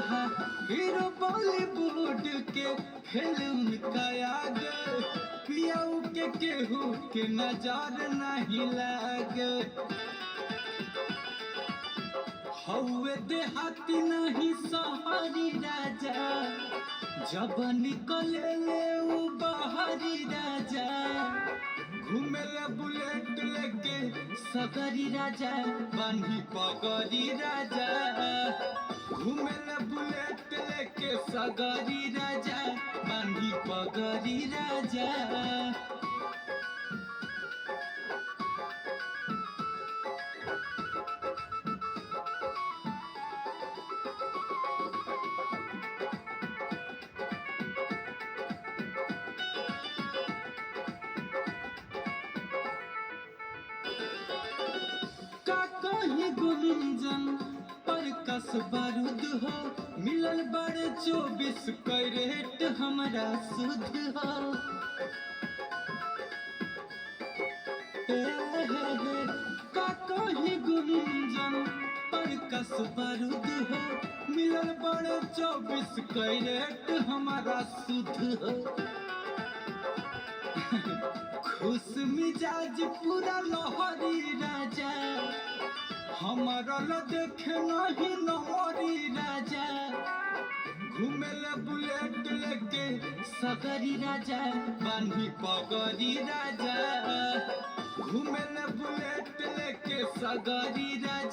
Hero Bollywood के film का आगे पियाऊ के केहू के नजर नहीं लागे। हौवे देहाती नहीं शहरी राजा, जब निकले ले उ बहरी राजा। घूमेला बुलेट लेके सगरी राजा, बानी पगरी राजा। घूमेला बुलेट लेके सगरी राजा, बानी पगरी राजा। गुंजन पर कस बारूद हो, मिलल बड़े 24 कैरेट हमरा शुद्ध हो। का कही गुंजन पर कस बारूद हो, मिलल बड़े 24 कैरेट हमारा शुद्ध हो। खुश मिजाज पूरा लोहरी राजा, हमारा ल देखे नहीं नहरी राजा। घूमेला बुलेट लेके सगरी राजा, बानी पगरी राजा। घूमेला बुलेट लेके सगरी राजा।